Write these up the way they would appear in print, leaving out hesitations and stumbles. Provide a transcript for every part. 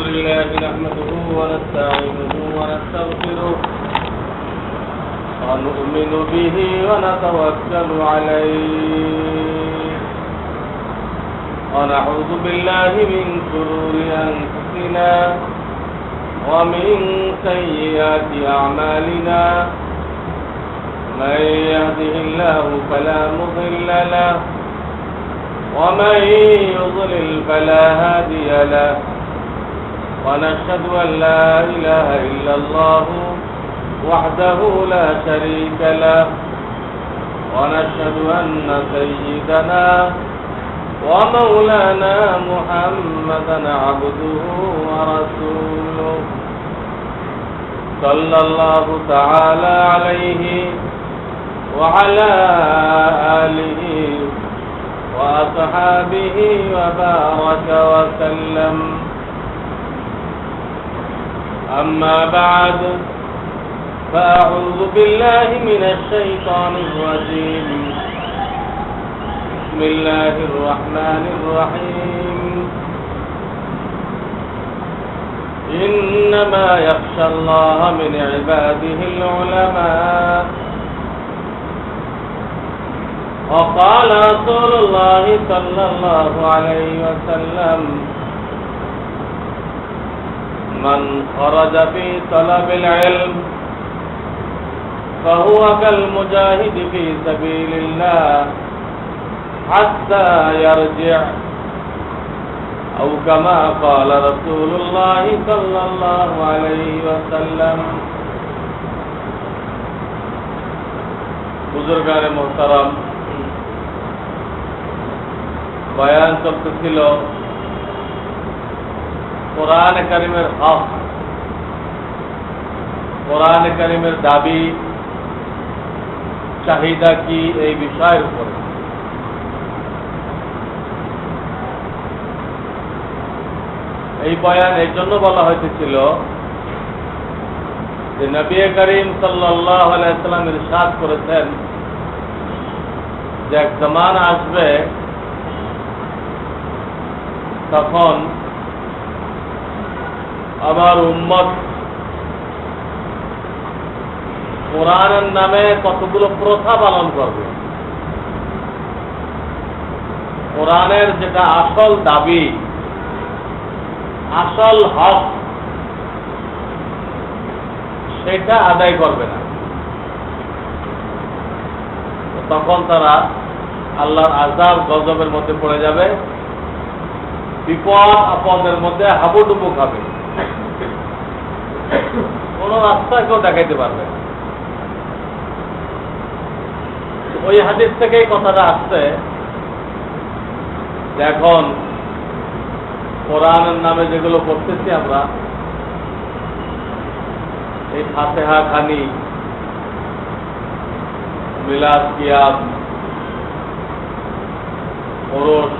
لله نحمده ونستعينه ونستغفره ونؤمن به ونتوكل عليه ونعوذ بالله من شرور أنفسنا ومن سيئات أعمالنا من يهده الله فلا مضل له ومن يضلل فلا هادي له ونشهد أن لا إله إلا الله وحده لا شريك له ونشهد أن سيدنا ومولانا محمدا عبده ورسوله صلى الله تعالى عليه وعلى آله وأصحابه وبارك وسلم أما بعد فأعوذ بالله من الشيطان الرجيم بسم الله الرحمن الرحيم إنما يخشى الله من عباده العلماء وقال رسول الله صلى الله عليه وسلم من خرج في طلب العلم فهو كالمجاهد في سبيل الله حتى يرجع أو كما قال رسول الله صلى الله عليه وسلم বুজুর্গান মোহতারাম বয়ান চলতেছিল কোরআন কারিমের হক, কোরআন কারিমের দাবি চাহিদা কি এই বিষয়ের উপরে। এই বয়ান এই জন্য বলা হয়েছিল যে নবী করিম সাল্লাল্লাহু আলাইহি সাল্লাম ইরশাদ করেছেন যে এক জামানা আসবে তখন আমার উম্মত কোরআনের নামে কতগুলো প্রথা পালন করবে। কোরআনের যেটা আসল দাবি, আসল হক, সেটা আদায় করবে না। তখন তারা আল্লাহর আযাব গজবের মধ্যে পড়ে যাবে, বিপদ আপদের মধ্যে হাবুডুবু খাবে, কোন রাস্তা কেউ দেখাইতে পারবে না। ওই হাদিস থেকেই কথাটা আসছে যে এখন কোরআনের নামে যেগুলো করতেছি আমরা, এই ফাতিহা খানি, মিলাদ কিয়াম, ওরস,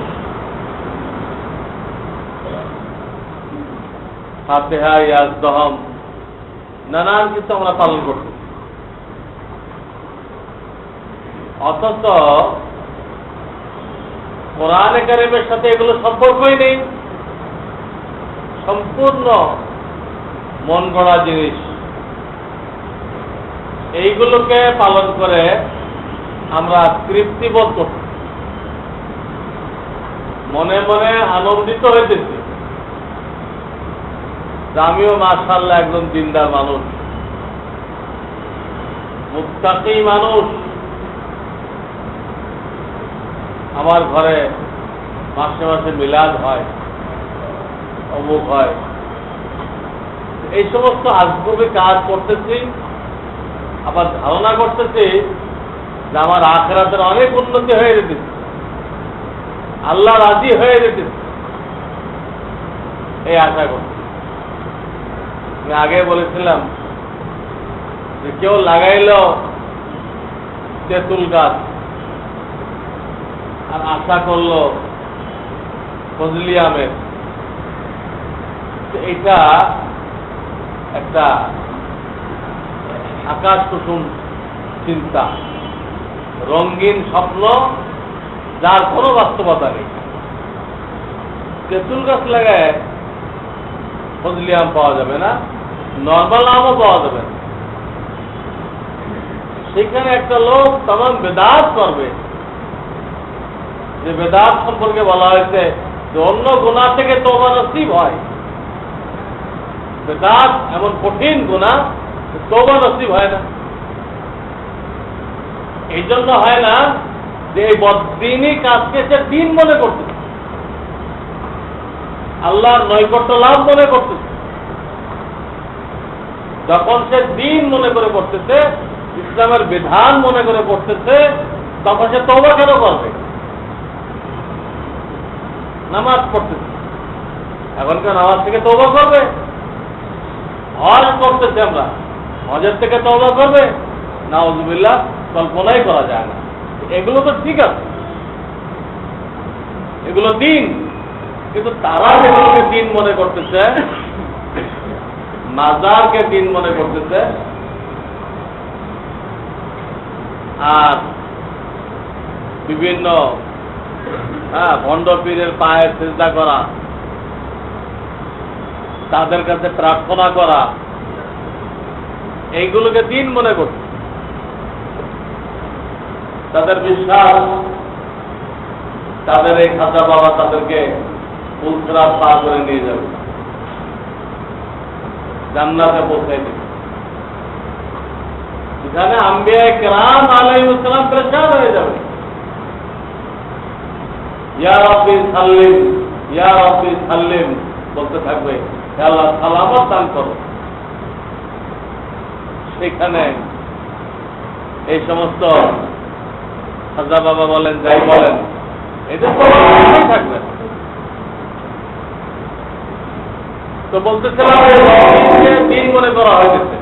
ফাতিহা ইয়াজদহম, নানান কিছু আমরা পালন করছি। অথচ কোরআনে কারিমের সাথে এগুলো সম্পর্কই নেই, সম্পূর্ণ মন গড়া জিনিস। এইগুলোকে পালন করে আমরা তৃপ্তিবোধ করছি, মনে মনে আনন্দিত হইতেছি যে আমিও মাশাআল্লাহ একজন দিনদার মানুষ, মুত্তাকি মানুষ, আমার ঘরে মাসে মাসে মিলাদ হয়, অমুক হয়। এই সমস্ত আজগুবি কাজ করতেছি, আবার ধারণা করতেছি যে আমার আখিরাতের অনেক উন্নতি হয়ে যেতেছে, আল্লাহ রাজি হয়ে যেতেছে, এই আশা করছি। আমি আগে বলেছিলাম যে কেউ লাগাইল তেঁতুল গাছ আর আশা করলো ফজলি আমের, এটা একটা আকাশ কুসুম চিন্তা, রঙিন স্বপ্ন, যার কোনো বাস্তবতা নেই। তেঁতুল গাছ লাগায় ফজলি আম পাওয়া যাবে না, নর্মাল আমও পাওয়া যাবে না। সেখানে একটা লোক তখন বেদাত করবে, যে বেদাত সম্পর্কে বলা হয়েছে যে অন্য গুনাহ থেকে তওবা নসিব হয়। বেদাত এমন কঠিন গুনাহ, তওবা নসিব হয় না। এই জন্য হয় না যে এই বদ্দিনী কাজকে সে দিন মনে করতেছে, আল্লাহর নৈকট্য লাভ মনে করতেছে। যখন সে দিন মনে করে করতেছে, ইসলামের বিধান মনে করে করতেছে, তখন সে তওবা কেন করবে? নামাজ পড়তেছে, এখনকার নামাজ থেকে তওবা করবে? হজ করতেছে আমরা, হজের থেকে তওবা করবে? নাউযুবিল্লাহ, কল্পনাই করা যায় না। এগুলো তো ঠিক আছে, এগুলো দিন, কিন্তু তারা যেগুলোকে দিন মনে করতেছে, মাজারকে দিন মনে করতেছে, আর বিভিন্ন ভণ্ড পীরের পায়ে সিজদা করা, তাদের কাছে প্রার্থনা করা, এইগুলোকে দিন মনে করছে। তাদের বিশ্বাস তাদের এই খাজা বাবা তাদেরকে ফুলসরাত পার করে নিয়ে যাবে, জান্নাতে পৌঁছাই দেবে। এখানে আম্বিয়া কেরাম আলাইহিস সালাম পেরেশান হয়ে যাবে, ইয়া রাব্বি সাল্লিম, ইয়া রাব্বি সাল্লিম বলতে থাকবে, হে আল্লাহ সালামত দান করো। সেখানে এই সমস্ত খাজা বাবা বলেন, যাই বলেন, এটা তো থাকবে। তো বলতেছিলাম দিন মনে করা হয়েছে,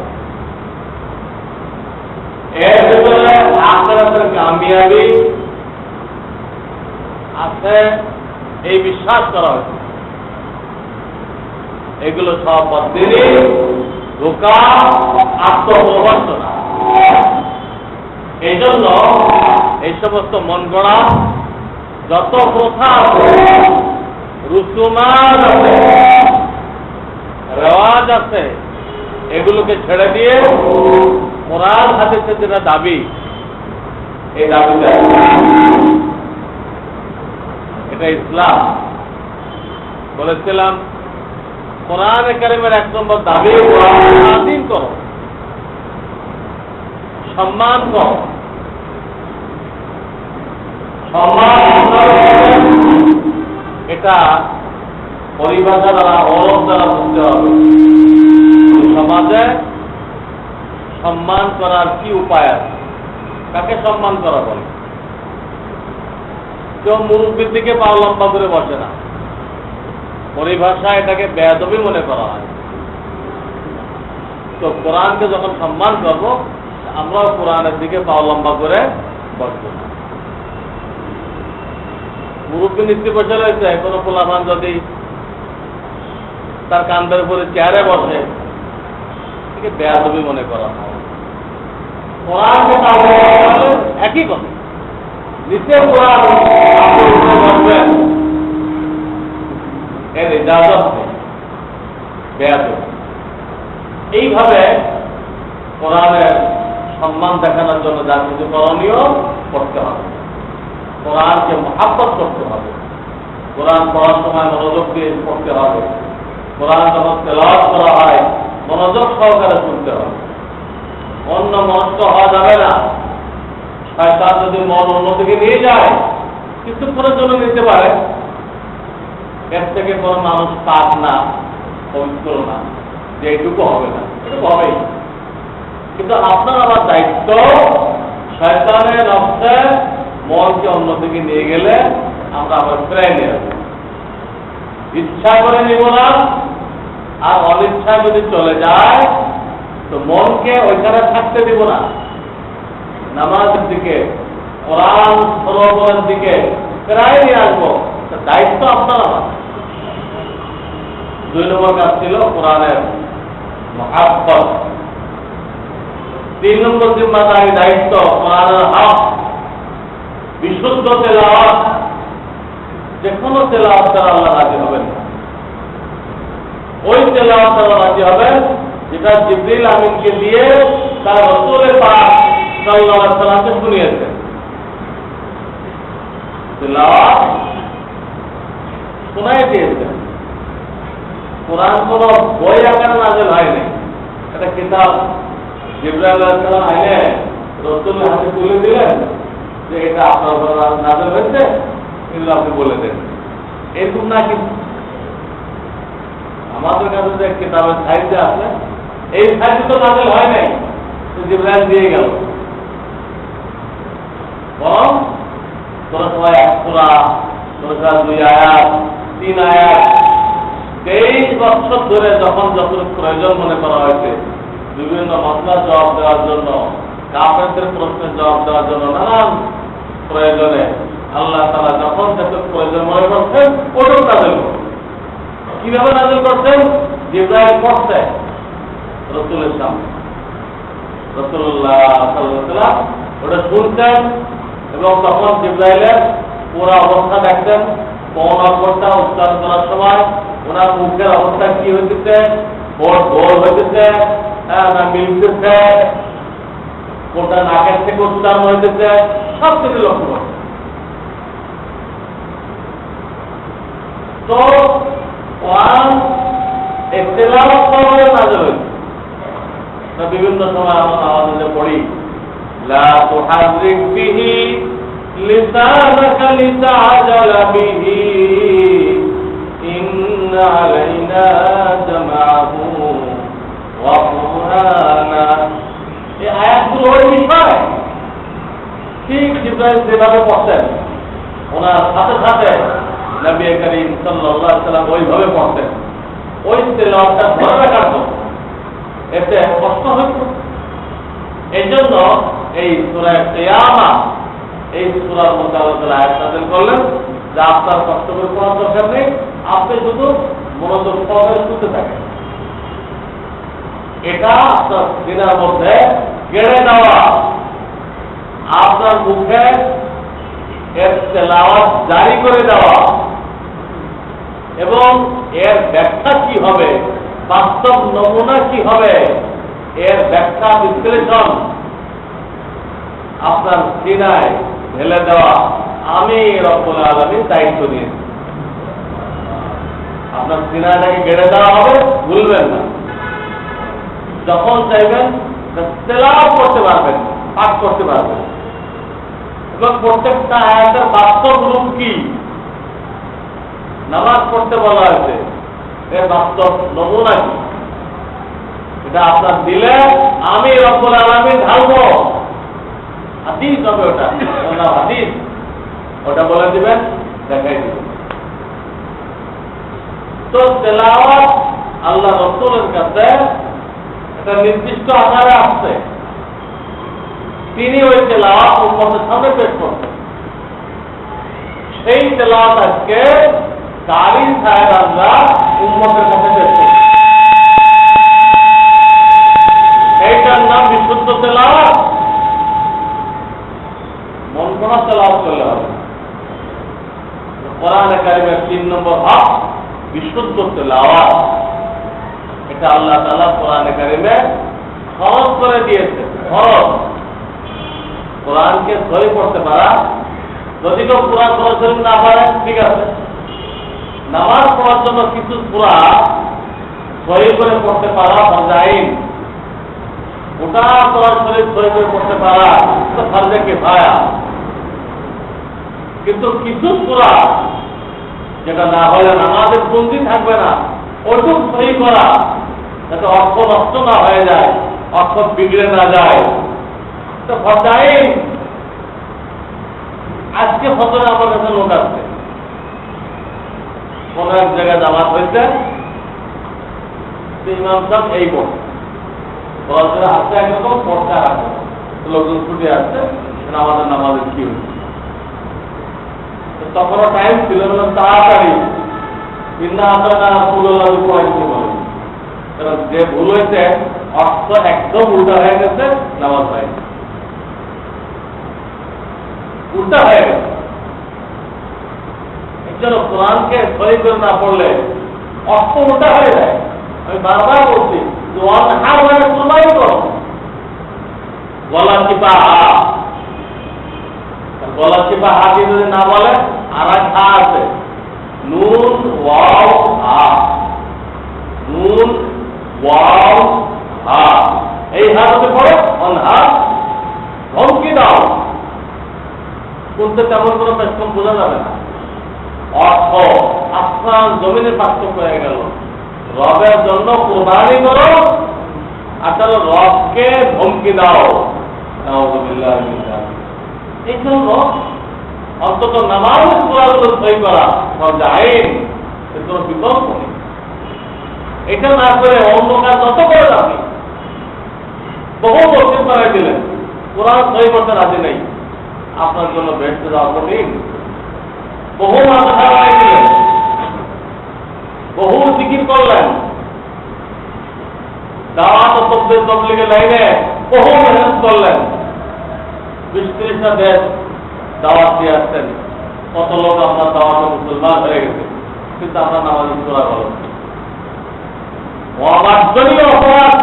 এর ভিতরে আখিরাতের কামিয়াবি আছে এই বিশ্বাস করা হয়েছে। এগুলো সব বদ্দিনী, ধোঁকা, আত্মপ্রবঞ্চনা। এই জন্য এই সমস্ত মন গড়া যত প্রথা আছে, রুসুমাত আছে, রেওয়াজ আছে, এগুলোকে ছেড়ে দিয়ে কোরআন হাদিসের যেটা দাবি, এই দাবিটা এটা ইসলাম। বলেছিলাম কোরআনে কারিমের 1 নম্বর দাবি, কোরআনকে তাজিম করো, সম্মান করো। সম্মান এটা পরিভাষা দ্বারা, অরব দ্বারা বুঝতে হবে। সমাজে সম্মান করার কি উপায় আছে? কাকে সম্মান করা বলে? কেউ মুরব্বীর দিকে পা লম্বা করে বসে না, পরিভাষা এটাকে বেয়াদবি মনে করা হয়। তো কোরআনকে যখন সম্মান করবো, আমরাও কোরআনের দিকে পা লম্বা করে বসবো না। মুরব্বী নিত্যে বসে রয়েছে, কোনো পোলাপান যদি তার কান্দের উপরে চেয়ারে বসে, এটাকে বেয়াদবি মনে করা হয়। কোরআনকে একই কথা, নিচে কোরআন বসবেন, এর ইজাজত নেই, বেয়াদবি। এইভাবে কোরআনের সম্মান দেখানোর জন্য যা কিছু করণীয় করতে হবে। কোরআনকে মহাব্বত করতে হবে, কোরআন পড়ার সময় মনোযোগ দিয়ে পড়তে হবে, কোরআন যখন তেলাওয়াত করা হয় মনোযোগ সহকারে শুনতে হবে, অন্য মনস্ক হওয়া যাবে না। শয়তান যদি মন অন্যদিকে নিয়ে যায়, কিছুক্ষণের জন্য নিতে পারে, এর থেকে কোনো মানুষ পাক না, পবিত্র না, যে এইটুকু হবে না, এটুকু হবেই। কিন্তু আপনার আমার দায়িত্ব, শয়তানের নফসে মনকে অন্যদিকে নিয়ে গেলে আমরা আবার ফিরাই নিয়ে আসবো। ইচ্ছা করে নিব না, আর অনিচ্ছা যদি চলে যায় তো মনকে ওইখানে থাকতে দিব না। নামাজের দিকে, কোরআন শ্রবণের দিকে ফেরাই নিয়ে আসবো, দায়িত্ব আপনার আমার। 2 নম্বর কাজ ছিল কোরআনের মহাব্বত। 3 নম্বর জিম্মাদারি দায়িত্ব কোরআনের হক, বিশুদ্ধ তেলাওয়াত। যে কোনো তেলাওয়াত দ্বারা আল্লাহ রাজি হবেন না। ওই তেলাওয়াত তারা রাজি হবেন যেটা জিবরিল আমিনকে দিয়ে তার রাসূল পাক সাল্লাল্লাহু আলাইহি ওয়াসাল্লামকে শুনিয়েছেন। তেলাওয়াত শোনাই দিয়েছেন। কোরআন কোন বই আকারে নাযিল হয়নি, এটা কিতাব জিবরাইল আলাইহিস সালাম আইনে রাসূলের হাতে তুলে দিলেন যে এটা আপনার উপর নাযিল হয়েছে, এগুলো আপনি বলে দেন। এরকম না, কিন্তু আমাদের কাছে যে কিতাবের সাহিত্যে আছে, এই সাহিত্য তো নাযিল হয় নাই, তো জিবরাইল দিয়ে গেল। বরং কোনো সময় 1 সূরা, কোনো সময় 2 আয়াত, 3 আয়াত, 23 বছর ধরে যখন যতটুকু প্রয়োজন মনে করা হয়েছে, বিভিন্ন মাসলার জবাব দেওয়ার জন্য, কাফেরদের প্রশ্নের জবাব দেওয়ার জন্য, নানান প্রয়োজনে আল্লাহ তাআলা যখন যতটুকু প্রয়োজন মনে করছেন ওটুকু নাযিল করছেন। কিভাবে নাযিল করছেন? জিবরাইল পড়ছে রাসূলের সামনে, রাসূলুল্লাহ সাল্লাল্লাহু আলাইহি ওয়াসাল্লাম ওটা শুনতেন এবং তখন জিবরাইলের পুরো অবস্থা দেখতেন। কোন অবস্থা উচ্চারণ করার সময় ওনার মুখের অবস্থা কি হইতেছে, গোল হইতেছে না মিলতেছে, কোনটা নাকের থেকে উচ্চারণ হইতেছে, সব কিছু লক্ষ্য করছে। তো কোরআন তেলাওয়াত করে নাযিল হয়েছে। বিভিন্ন সময় আমরা আমাদের পড়ি লা তুহাররিক বিহি লিসানাকা লিতা'জালা বিহি ইন্না আলাইনা জামাহু ওয়া কুরআনা। এই আয়াতগুলো ওই বিষয় ঠিক জিবরাইল যেভাবে পড়তেন ওনার সাথে সাথে নবী করিম সাল্লাল্লাহু আলাইহি ওয়াসাল্লাম ওইভাবে পড়তেন। ওই তেলাওয়াতটা ধরে রাখার জন্য এতে কষ্ট হইত। এই জন্য এই সূরা কিয়ামা, এই সূরার মধ্যে আল্লাহ আয়াত নাযিল করলেন যে আপনার কষ্ট করে পড়ার দরকার নেই, আপনি শুধু মনোযোগ সহকারে শুনতে থাকেন। এটা আপনার দিনের মধ্যে গেড়ে দেওয়া, আপনার মুখে এর তেলাওয়াত জারি করে দেওয়া এবং এর ব্যাখ্যা কি হবে, বাস্তব নমুনা কি হবে, এর ব্যাখ্যা বিশ্লেষণ আপনার সিনায় ঢেলে দেওয়া আমি রব্বুল আলামিন দায়িত্ব নিয়েছি। আপনার সিনাটাকে গেড়ে দেওয়া হবে, ভুলবেন না। যখন চাইবেন তেলাওয়াত করতে পারবেন, পাঠ করতে পারবেন এবং প্রত্যেকটা আয়াতের বাস্তব রূপ কি, নামাজ পড়তে বলা হয়েছে, এর বাস্তব নমুনা কি, এটা আপনার দিলে আমি রব্বুল আলামিন ঢালবো। হাদিস হবে ওটা, হাদিস ওটা বলে দিবেন, দেখাই দিবেন। তো তেলাওয়াত আল্লাহ রাসূলের কাছে একটা নির্দিষ্ট আকারে আসছে, তিনি ওই তেলাওয়াত উম্মতের সামনে পেশ করতেন। সেই তেলাওয়াত আজকে কারি সাহেবরা উম্মতের কাছে পেশ করতেন। এইটার নাম বিশুদ্ধ তেলাওয়াত। মন করা তেলাওয়াত করলে হবে। কোরআনে কারিমের 3 নম্বর হক বিশুদ্ধ তেলাওয়াত। এটা আল্লাহ তাআলা কোরআনে কারিমে ফরজ করে দিয়েছে, ফরজ। কোরআনকে সহি পড়তে পারা, যদি কেউ কোরআন সরাসরি না পারে ঠিক আছে, নামাজ পড়ার জন্য কিছু সূরা সহি করে পড়তে পারা ফরজাইন, ওটা সরাসরি সহি করে পড়তে পারা তো ফরজে কিফায়া। কিন্তু কিছু সূরা যেটা না হলে নামাজের বন্দি থাকবে না, ওটুক সহি করা যাতে অর্থ নষ্ট না হয়ে যায়, অর্থ বিগড়ে না যায়, তো ফরজাইন। আজকে ফজরে আমার কাছে লোক আসছে, কোন এক জায়গায় জামাত হয়েছে, ইমাম সাহেব এই পড়ছে, ফজরে আসছে একরকম, পড়ছে আর একরকম, লোকজন ছুটে আসছে, আমাদের নামাজের কি হয়েছে। তখনও টাইম ছিল না, তাড়াতাড়ি বিনা আপনারা ভুল পড়াইতে বলে, কারণ যে ভুল হয়েছে অর্থ একদম উল্টা হয়ে গেছে, নামাজ হয় উল্টা হয়ে গেছে। একজন কোরআনকে সহি করে না পড়লে অর্থ উল্টা হয়ে যায়। আমি বারবার বলছি যে অনহার মানে কুরবানি করো, গলা চিপা হা, গলা চিপা হা দিয়ে যদি না বলে আর এক হা আছে, নুন ওয়াও হা, নুন ওয়াও হা, এই হা হতে পড়ে অনহার, ধমকি দাও। শুনতে তেমন কোনো প্যাটফর্ম বোঝা যাবে না। অর্থ আসমান জমিনের পার্থক্য হয়ে গেল। রবের জন্য কুরবানি করো আর তাহলে রবকে ধমকি দাও। এই জন্য অন্তত নামাজ পড়াগুলো সই করা আইন, এর কোনো বিকল্প নেই। এটা না করে অন্য কাজ যত করে আপনি বহু মসজিদ বানাই দিলেন, কোরআন সই করতে রাজি নেই, আপনার জন্য বেহেশতে যাওয়া কঠিন। বহু মাদ্রাসা বানাই দিলেন, বহু জিকির করলেন, দাওয়াত ও তবলিগের লাইনে বহু মেহনত করলেন, 20-30টা দেশ দাওয়াত দিয়ে আসছেন, কত লোক আপনার দাওয়াতে মুসলমান হয়ে গেছে, কিন্তু আপনার নামাজ করা গেল অবাঞ্ছনীয় অপরাধ।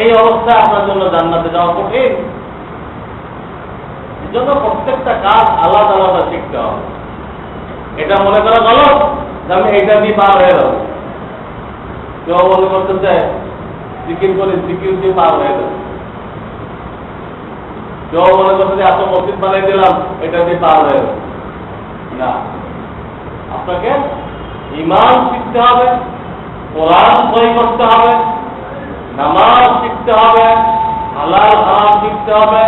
এই অবস্থায় আপনার জন্য জান্নাতে যাওয়া কঠিন। এই জন্য প্রত্যেকটা কাজ আলাদা আলাদা শিখতে হবে। এটা মনে করা গেল যে আমি এইটা দিয়ে পার হয়ে যাবো। কেউ মনে করতে চায় জিকির করে জিকির দিয়ে পার হয়ে যাবে, কেউ মনে করতে যে এত মসজিদ বানিয়ে দিলাম এটা দিয়ে পার হয়ে যাবে না। আপনাকে ঈমান শিখতে হবে, কোরআন সই করতে হবে, নামাজ শিখতে হবে, হালাল হারাম শিখতে হবে,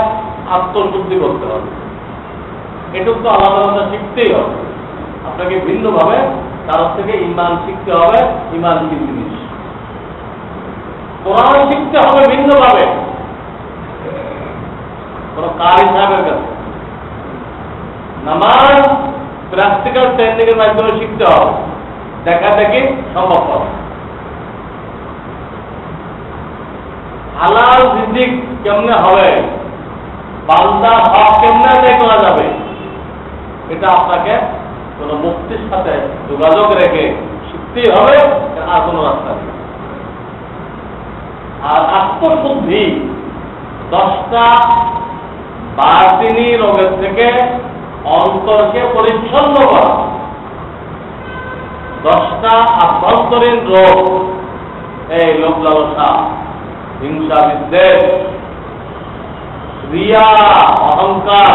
আত্মশুদ্ধি করতে হবে। এটুকু তো আলাদা আলাদা শিখতেই হবে। আপনাকে ভিন্নভাবে তার থেকে ঈমান শিখতে হবে। ঈমান কি জিনিস? কোরআন শিখতে হবে ভিন্নভাবে, কোন কারি সাহেবের কাছে। নামাজ প্র্যাকটিক্যাল ট্রেনিং এর মাধ্যমে শিখতে হবে, দেখা দেখি সম্ভব হবে। হালাল রিজিক কেমনে হবে, বান্দা হক কেমনে আদায় করা যাবে, এটা আপনাকে কোন মুক্তির সাথে যোগাযোগ রেখে শিখতেই হবে, আর কোন রাস্তা নেই। আর আত্মশুদ্ধি 10টা বাতিনি রোগের থেকে অন্তরকে পরিচ্ছন্ন করা। 10টা আভ্যন্তরীণ রোগ, এই লোভ লালসা, হিংসা, বিদ্বেষ, রিয়া, অহংকার,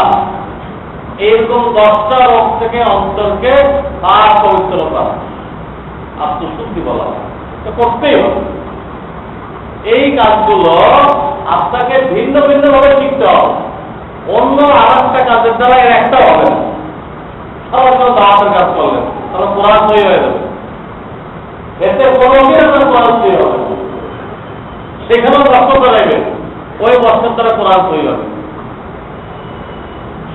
এইরকম 10টা রোগ থেকে অন্তরকে পাক পবিত্র করা, আত্মশুদ্ধি বলা হয়। করতেই হবে। এই কাজগুলো আপনাকে ভিন্ন ভিন্ন ভাবে শিখতে হবে। অন্য আর একটা কাজের দ্বারা এর একটা হবে না। সবার দাওয়াতের কাজ করলেন, তাহলে কোরআন সই হয়ে যাবে, এতে কোনোদিন আপনার কোরআন সই হবে, সেখানেও কষ্ট করাইবেন, ওই বছর দ্বারা কোরআন সই হবে।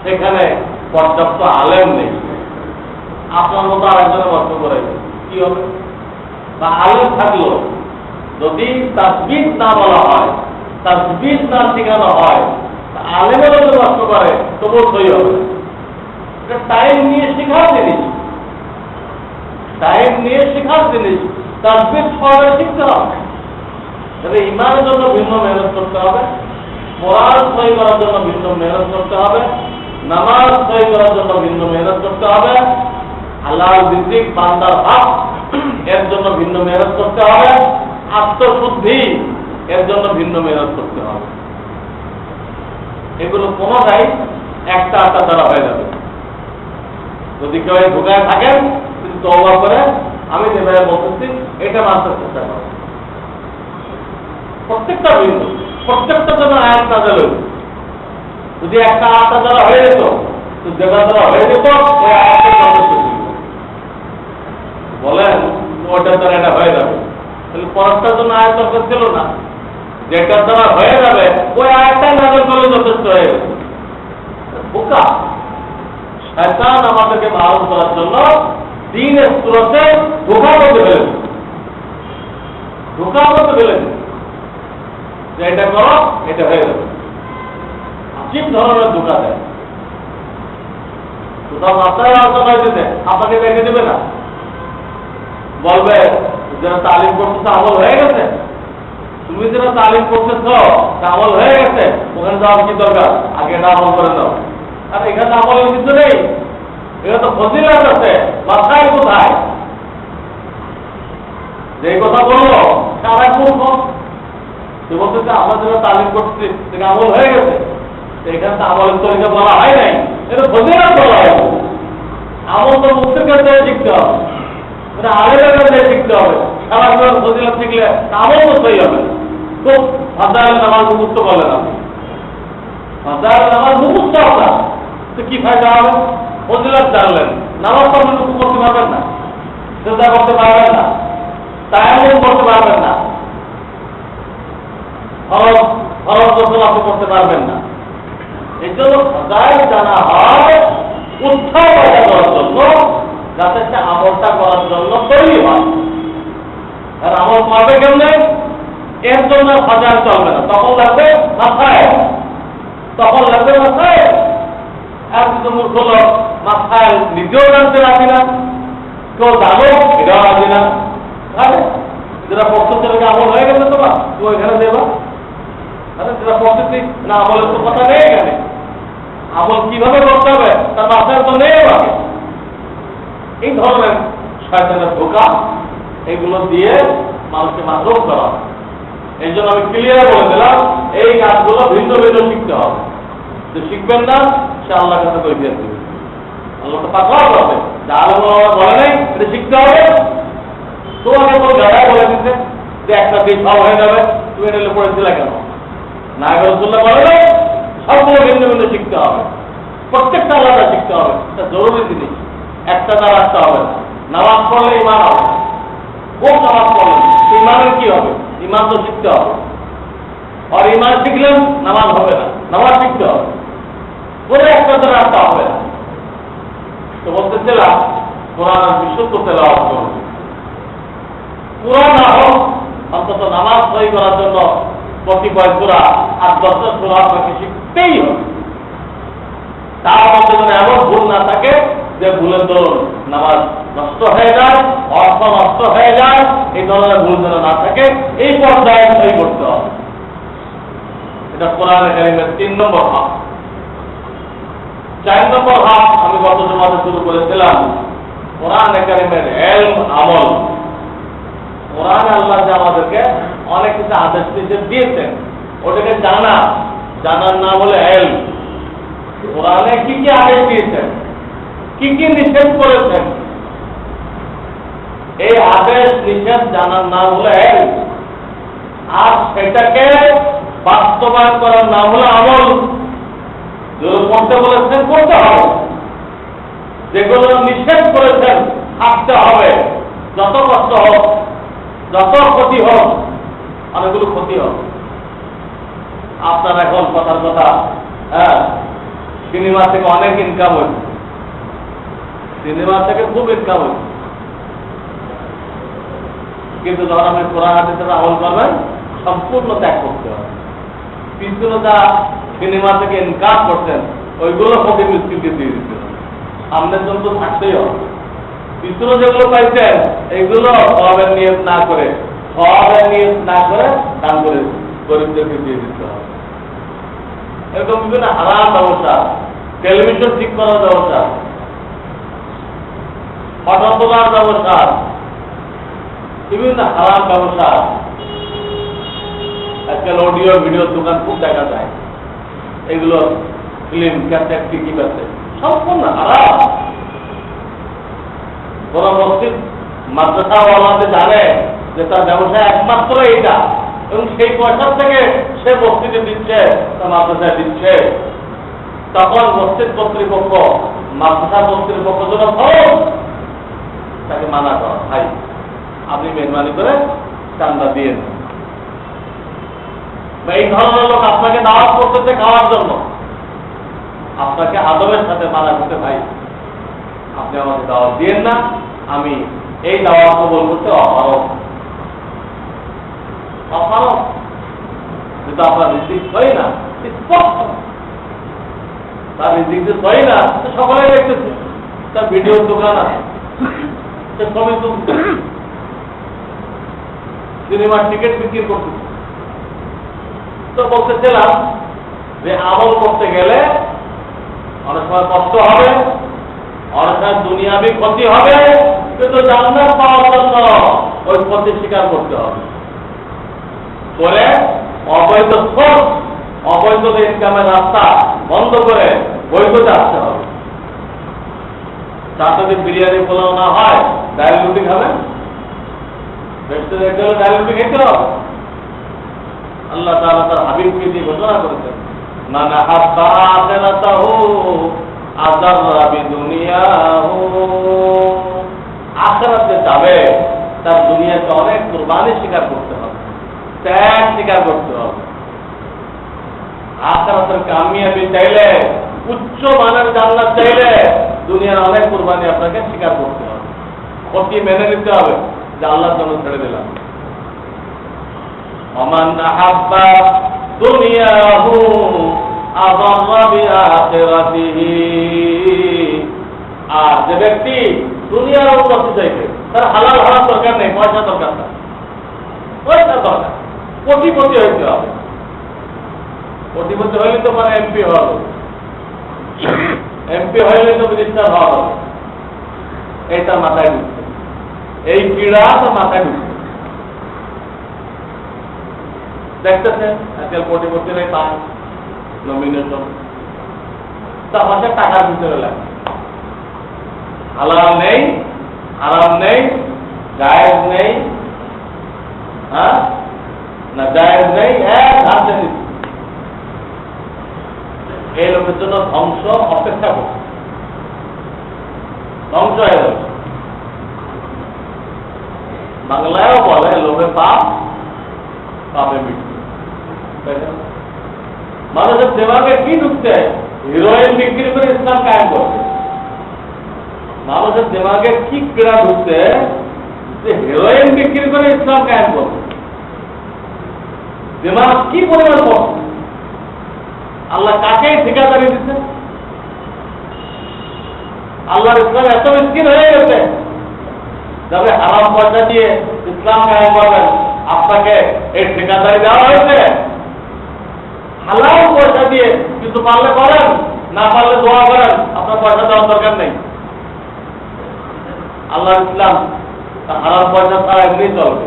সেখানে পর্যাপ্ত আলেম নেই, আপনার মতো আরেকজনে কষ্ট করাইবে, কি হবে? বা আলেম থাকলো, যদি তাসবিহ না বলা হয়, তাসবিহ না শেখানো হয়, আলেমেরও যদি কষ্ট করে তবুও সই হবে। এটা টাইম নিয়ে শেখার জিনিস, টাইম নিয়ে শেখার জিনিস। তাসবিহ পড়া শিখতে হবে। তবে ইমানের জন্য ভিন্ন মেহনত করতে হবে, কোরআন সই করার জন্য ভিন্ন মেহনত করতে হবে, নামাজ সই করার জন্য ভিন্ন মেহনত করতে হবে, হালাল রিজিক বান্দার হক এর জন্য ভিন্ন মেহনত করতে হবে, আত্মশুদ্ধি এর জন্য ভিন্ন মেহনত করতে হবে। এগুলো কোনোটাই একটা আটটা দ্বারা হয়ে যাবে। যদি কেউ ঢুকায় থাকেন, কিন্তু তওবা করে আমি যেভাবে বলতেছি এটা মানতে চেষ্টা করেন। প্রত্যেকটা ভিন্ন, প্রত্যেকটা জন্য আয়াত নাযিল হইল। যদি একটা আয়াত দ্বারা হয়ে যেত, তো যেটা দ্বারা হয়ে যেত ওই আয়াতের যথেষ্ট ছিল। বলেন ওটার দ্বারা এটা হয়ে যাবে, তাহলে পরেরটার জন্য আয়াত দরকার ছিল না। যেটার দ্বারা হয়ে যাবে ওই আয়াতটাই নাযিল করলে যথেষ্ট হয়ে গেছে। বোকা শয়তান আমাদেরকে বারণ করার জন্য দ্বীনের সুরতে ধোঁকা করতে ফেলেছে, ধোঁকা করতে ফেলেছে যে এটা করো এটা হয়ে যাবে। আজীব ধরনের ধোঁকা দেয়। কোথাও মাত্রায় আলোচনা হয়েছে আপনাকে দেখে দেবে না, বলবে যারা তালিম করতেছে আমল হয়ে গেছে, তুমি যারা তালিম করতেছ আমল হয়ে গেছে, ওখানে যাওয়ার কি দরকার, আগে না আমল করে দাও। আর এখানে আমলের কিছু নেই, এটা তো ফজিলত আছে, মাথায় কোথায় যে কথা বললো সারা মূর্খ। সে বলতেছে আমরা যারা তালিম করছি সেটা আমল হয়ে গেছে, এখানে তো আমলের তরিকা বলা হয় নাই, এটা ফজিলত বলা হয়। আমল তো মুক্তির কাছে শিখতে হবে, মানে আলেমের কাছে শিখতে হবে। সারা জীবন ফজিলত শিখলে আমল তো সই হবে। তো হাজার নামাজ মুক্ত বলেন আপনি, হাজার নামাজ মুক্ত হবে তো কি ফায়দা হবে? ফজিলত জানলেন, নামাজ তো আপনি মুক্ত করতে পারবেন না, চিন্তা করতে পারবেন না, তায়াম্মুম করতে পারবেন না, ফরজ গোসল আপনি করতে পারবেন না। এই জন্য হাজার জানা হয় উৎসাহ পয়দা করার জন্য, যাতে সে আমলটা করার জন্য তৈরি হয়। আর আমল পাবে কেমনে? এর জন্য হাজার চলবে না, তখন লাগবে মাথায়, তখন লাগবে মাথায়। আর কিন্তু মূর্খ লোক মাথায় নিজেও জানতে রাখি না, কেউ জানো এটাও রাখি না। যেটা পড়তেছে আমল হয়ে গেছে তোমার, তুমি ওইখানে দেবা। যেটা পড়তেছি না আমলের তো কথা নেই এখানে, আমল কিভাবে করতে হবে তার মাথায় তো নেই আগে। এই ধরনের শয়তানের ধোঁকা এগুলো দিয়ে মানুষকে মাহরুম করা। এই জন্য আমি ক্লিয়ার বলে দিলাম, এই কাজগুলো ভিন্ন ভিন্ন শিখতে হবে। যে শিখবেন না সে আল্লাহর কাছে কৈফিয়ত দেবে, আল্লাহ তো পাকড়াও করবে। যা আল্লাহ বলে নাই এটা শিখতে হবে। তোমাকে কোনো জায়গায় বলে দিতে যে একটা দিন সব হয়ে যাবে, তুমি এটা পড়েছিলে কেন? না রসুল্লাহ বলে নাই, সবগুলো ভিন্ন ভিন্ন শিখতে হবে, প্রত্যেকটা আলাদা শিখতে হবে। এটা জরুরি জিনিস, একটা দ্বারা আসতে হবে না। নামাজ পড়লে ইমান হবে, কোন নামাজ পড়লেন ইমানের কি হবে? ইমান তো শিখতে হবে। আর ইমান শিখলেন নামাজ হবে না, নামাজ শিখতে হবে, কোনো একটা দ্বারা আসতে হবে না। তো বলতেছিলাম কোরআনের বিশুদ্ধ তেলাওয়াত করুন, পুরা না হোক অন্তত নামাজ সহি করার জন্য কতিপয় সূরা আর 10টা সূরা আপনাকে শিখতেই হবে। তার মধ্যে যেন এমন ভুল না থাকে যে ভুলের দরুন নামাজ নষ্ট হয়ে যায়, অর্থ নষ্ট হয়ে যায়, এই ধরনের ভুল যেন না থাকে। এই পর্যায়ে সহি করতে হবে। এটা কোরআন কারীমের 3 নম্বর হাত। 4 নম্বর হাত আমি গত জুমাতে শুরু করেছিলাম, কোরআন কারীমের ইলম আমল। কোরআন আল্লাহ যে আমাদেরকে অনেক কিছু আদেশ দিয়েছেন, ওটাকে জানার নাম হলো ইলম। কোরআনে কি কি আদেশ দিয়েছেন, কি কি নিষেধ করেছেন, এই আদেশ নিষেধ জানার নাম হলো ইলম। আর সেটাকে বাস্তবায়ন করার নাম হলো আমল। যেগুলো করতে বলেছেন করতে হবে, যেগুলো নিষেধ করেছেন থাকতে হবে। যত কষ্ট হোক, যত ক্ষতি হোক, অনেকগুলো ক্ষতি হোক। আপনার এখন কথার কথা, সিনেমা থেকে অনেক ইনকাম হয়েছে, সিনেমা থেকে খুব ইনকাম হয়েছে, কিন্তু যখন আপনি কোরআন হাদিসের আমল করবেন সম্পূর্ণ ত্যাগ করতে হবে। পিছনে যা সিনেমা থেকে ইনকাম করছেন ওইগুলো ফকির মিস্ত্রিকে দিয়ে দিতে হবে, সামনের জন্য থাকতেই হবে। পিছনে যেগুলো পাইছেন এইগুলো সবের নিয়ত না করে, দান করে গরিবদেরকে দিয়ে দিতে হবে। এরকম বিভিন্ন হারাম ব্যবস্থা, টেলিভিশন ঠিক করার ব্যবস্থা, ফটো তোলার ব্যবস্থা, বিভিন্ন হারাম ব্যবস্থা। আজকাল অডিও ভিডিও দোকান খুব দেখা যায়, এগুলো ফিল্ম ক্যাসেট টিকি আছে, সম্পূর্ণ হারাম। কোন মসজিদ মাদ্রাসাওয়ালাতে জানে যে তার ব্যবসা একমাত্র এইটা, এবং সেই পয়সা থেকে সে মসজিদে দিচ্ছে, তার মাদ্রাসায় দিচ্ছে, তখন মসজিদ কর্তৃপক্ষ, মাদ্রাসা কর্তৃপক্ষ যেন তাকে মানা করা, ভাই আপনি মেহরবানি করে চান্দা দিয়ে দেন। এই ধরনের লোক আপনাকে দাওয়াত করতেছে খাওয়ার জন্য, আপনাকে আদবের সাথে মানা করতে, ভাই আপনি আমাকে দাওয়াত দিয়েন না, আমি এই দাওয়াত কবুল করতে অপারগ। কিন্তু আপনার রিজিক হয় না, স্পষ্ট তার রিজিক যে হয় না, সকলেই দেখতেছে। তার ভিডিও দোকান আছে, সে ছবি তুলছে, সিনেমার টিকিট বিক্রি করতেছে। তো বলতেছিলাম যে আমল করতে গেলে অনেক সময় কষ্ট হবে, অনেক সময় দুনিয়াবি ক্ষতি হবে, কিন্তু জান্নাত পাওয়ার জন্য ওই ক্ষতি স্বীকার করতে হবে। করে অবৈধ সোর্স, অবৈধ ইনকামের রাস্তা বন্ধ করে বৈধতে আসতে হবে। তার যদি বিরিয়ানি পোলাও না হয়, ডাল রুটি খাবেন, রেস্টুরেন্ট গেলে ডাল রুটি খেতে হবে। আল্লাহ তাআলা তার হাবিবকে দিয়ে ঘোষণা করেছেন, মান আহাব্বা আখিরাতাহু আযাররা বিদুনিয়াহু। আখিরাতে যাবে তার দুনিয়াতে অনেক কুরবানি স্বীকার করতে হবে, ত্যাগ স্বীকার করতে হবে। আখিরাতের কামিয়াবি চাইলে, উচ্চ মানের জান্নাত চাইলে দুনিয়ার অনেক কুরবানি আপনাকে স্বীকার করতে হবে, ক্ষতি মেনে নিতে হবে যে আল্লাহর জন্য ছেড়ে দিলাম। ওমান আহাব্বা দুনিয়াহু আযাররা বিআখিরাতিহি। আর যে ব্যক্তি দুনিয়ার উন্নতি চাইবে, তার হালাল হারাম দরকার নেই, পয়সা দরকার না, পয়সা দরকার, কোটিপতি হইতে হবে। কোটিপতি হইলে তো মানে এমপি হওয়া হবে, এমপি হইলে তো মিনিস্টার হওয়া হবে। এইটা মাথায় ঢুকছে, এই পীড়া তো মাথায় ঢুকছে। দেখতেছেন আজকাল কোটিপতিরাই পায় নমিনেশন, তা হচ্ছে টাকার ভিতরে লাগে। হালাল নেই, হারাম নেই, জায়েজ নেই, হ্যাঁ না জায়েজ নেই, এক হাতে দিচ্ছে। এই লোকের জন্য ধ্বংস অপেক্ষা করছে, ধ্বংস হয়ে যাবে। বাংলায়ও বলে লোভে পাপ, পাপে মৃত্যু। মানুষের দেমাগে কি ঢুকছে? হিরোইন বিক্রি করে ইসলাম কায়েম করছে। মানুষের দেমাগে কি ক্রীড়া ঢুকছে যে হিরোইন বিক্রি করে ইসলাম কায়েম করছে? দেমাগ কি পরিমাণ করছে? আল্লাহ কাকে ঠিকাদারি দিচ্ছে? আল্লাহর ইসলাম এত মিসকিন হয়ে গেছে, যাবে হারাম পয়সা দিয়ে ইসলাম কায়েম করবেন, আপনাকে এই ঠিকাদারি দেওয়া হয়েছে। হালাল পয়সা দিয়ে কিন্তু পারলে করেন, না পারলে দোয়া করেন, আপনার পয়সা দেওয়ার দরকার নেই। আল্লাহ ইসলাম হারাম পয়সা ছাড়া এমনি চলবে,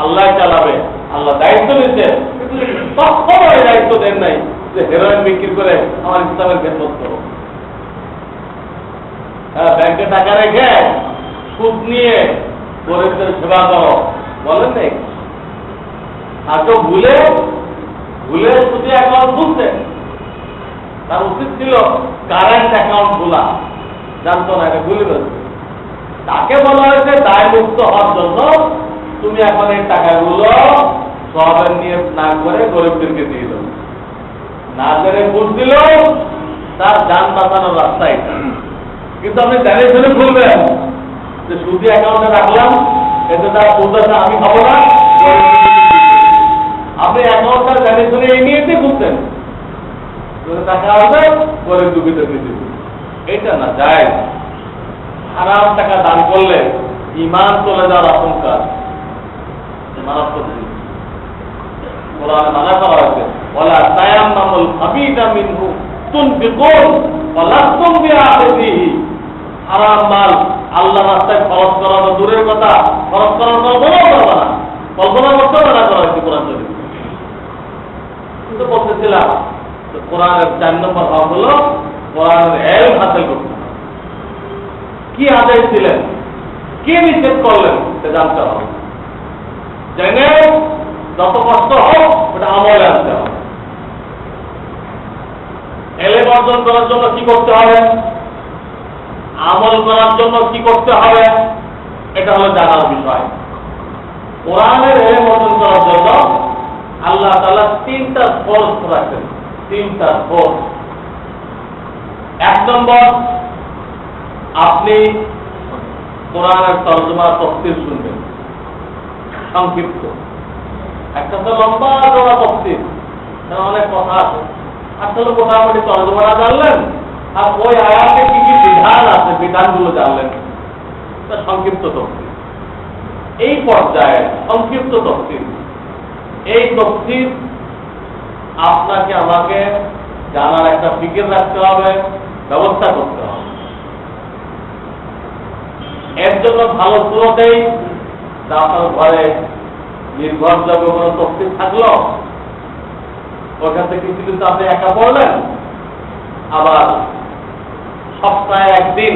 আল্লাহ চালাবে। আল্লাহ দায়িত্ব নিচ্ছে, কিন্তু সবসময় দায়িত্ব দেন নাই যে হেরোইন বিক্রি করে আমার ইসলামের খেদমত করো। হ্যাঁ, ব্যাংকে টাকা রেখে সুদ নিয়ে গরিবদের সেবা করো, বলেন নাই? আজও ভুলে ভুলে শুধু অ্যাকাউন্ট খুলছে, তার উচিত ছিল কারেন্ট অ্যাকাউন্ট খোলা, জানতো না, এটা ভুলে গেছে। তাকে বলা হয়েছে দায় মুক্ত হওয়ার জন্য তুমি এখন এই টাকাগুলো সবের নিয়ে না করে গরিবদেরকে দিয়ে দাও। না জেনে ভোট দিল, তার যান বাঁচানোর রাস্তা এটা। কিন্তু আপনি জানে শুনে খুলবেন যে সুদি অ্যাকাউন্টে রাখলাম, এতে তার উদ্দেশ্য আমি খাবো না, আপনি অ্যাকাউন্টটা জানে শুনে এই নিয়েতে খুলতেন, টাকা আসবে গরিব দুঃখীদের দিতে। এটা না যায়। হারাম টাকা দান করলে ঈমান চলে যাওয়ার আশঙ্কা মারাত্মক। কোরআনে মানা করা হয়েছে, ওয়ালা তায়াম্মামুল খাবিথা মিনহু তুনফিকুন ওয়া লাস্তুম বিআখিযিহি। হারাম মাল আল্লাহর রাস্তায় খরচ করা তো দূরের কথা, খরচ করার কল্পনা করবে না, কল্পনা করতে মানা করা হয়েছে কোরআন শরীফে। কিন্তু বলতেছিলাম কোরআনের 4 নম্বর ভাব হলো কোরআনের ইলম হাসিল করতে। কি আদেশ দিলেন, কি নিষেধ করলেন, সে জানতে হবে। জেনে যত কষ্ট হোক ওটা আমলে আনতে হবে। ইলম অর্জন করার জন্য কি করতে হবে, আমল করার জন্য কি করতে হবে, এটা হলো জানার বিষয়। কোরআনের ইলম অর্জন করার জন্য আল্লাহ তাআলা 3টা ফোর্স রাখেন, 3টা ফোর্স। 1 নম্বর, আপনি কোরআনের তরজমা তাফসীর শুনবেন, সংক্ষিপ্ত। একটা তো লম্বা জোড়া তাফসীর, অনেক কথা আছে। আসলে মোটামুটি তরজমাটা জানলেন, আর ওই আয়াতে কি কি বিধান আছে, বিধানগুলো জানলেন, সংক্ষিপ্ত তাফসীর। এই পর্যায়ে সংক্ষিপ্ত তফসির, এই তফসির আপনাকে আমাকে জানার একটা ফিকির রাখতে হবে, ব্যবস্থা করতে হবে। এর জন্য ভালো শুরুতেই আপনার ঘরে নির্ভরযোগ্য কোনো তফসির থাকলো, ওখান থেকে কিছু কিন্তু আপনি একা পড়লেন। আবার সপ্তাহে একদিন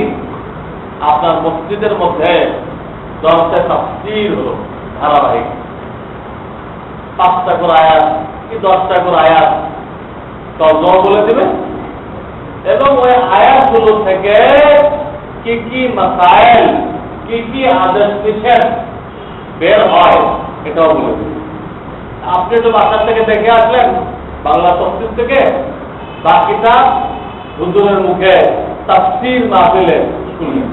আপনার মসজিদের মধ্যে দরজা তাফসীর হলো ধারাবাহিক, 5টা করে আয়াত কি 10টা করে আয়াত তর্জমা বলে দেবে, এবং ওই আয়াতগুলো থেকে কি কি মাসাইল, কি কি আদেশ নিষেধ বের হয় এটাও বলে দেবে। আপনি তো বাসার থেকে দেখে আসলেন বাংলা তফসির থেকে, বাকিটা হুজুরের মুখে তাফসীর মাহফিলে শুনলেন।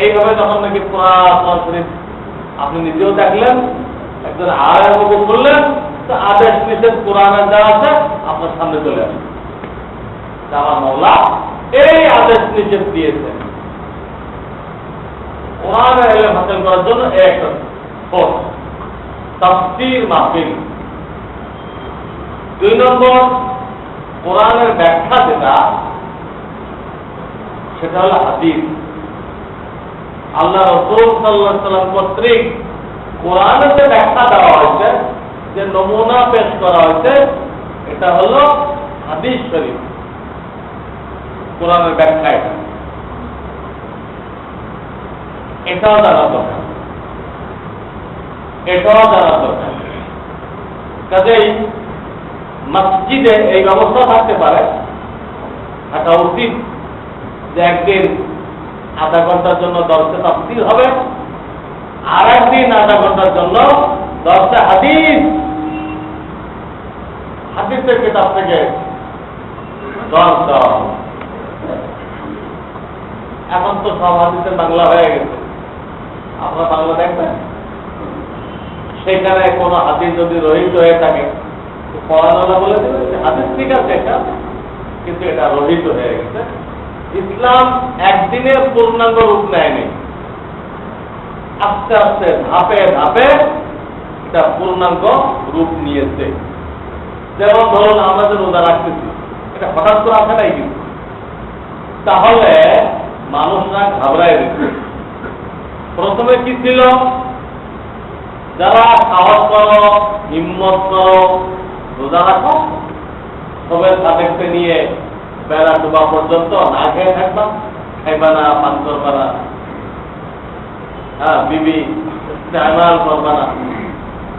এইভাবে যখন নাকি কোরআন শরীফ আপনি নিজেও দেখলেন, একজন আলেমের মুখে শুনলেন, তো আদেশ নিষেধ কোরআনে যা আছে আপনার সামনে চলে আসে। আমার মাওলা এই আদেশ নিষেধ দিয়েছেন কোরআনের ইলম হাসিল করার জন্য একটা তাফসীর মাহফিল। 2 নম্বর, কোরআনের ব্যাখ্যা যেটা, সেটা হলো হাদিস। আল্লাহ রাসূল সাল্লাল্লাহু আলাইহি ওয়াসাল্লাম কর্তৃক কোরআনে যে ব্যাখ্যা দেওয়া হয়েছে, যে নমুনা পেশ করা হয়েছে, এটা হলো হাদিস শরীফ, কোরআনের ব্যাখ্যা। এটাও জানা দরকার, এটাও জানা দরকার। কাজেই মসজিদে এই ব্যবস্থা থাকতে পারে, থাকা উচিত যে একদিন আধা ঘন্টার জন্য দরজা তাফসীর হবে, আর একদিন আধা ঘন্টার জন্য দরজা হাদিস, হাদিসের কিতাব থেকে দরজা। এখন তো সব হাদিসের বাংলা হয়ে গেছে, আপনারা বাংলা দেখবেন, সেখানে কোনো হাদিস যদি রহিত হয়ে থাকে, পড়ানোরা বলে দেবে হাদিস ঠিক আছে এটা, কিন্তু এটা রহিত হয়ে গেছে। ইসলাম একদিনের পূর্ণাঙ্গ রূপ নেয়নি, আস্তে আস্তে ধাপে ধাপে এটা পূর্ণাঙ্গ রূপ নিয়েছে। যেমন ধরুন আমরা যে রোজা রাখতেছি, এটা হঠাৎ করে আসে নাই কিন্তু, তাহলে মানুষরা ঘাবড়ায় দিচ্ছে। প্রথমে কি ছিল, যারা সাহস করো, হিম্মত করো, রোজা রাখো, তবে তাদেরকে নিয়ে বেলা ডুবা পর্যন্ত না খেয়ে থাকবা, খাইবা না, পান করবা না, হ্যাঁ বিবি ইস্তেমাল করবা না,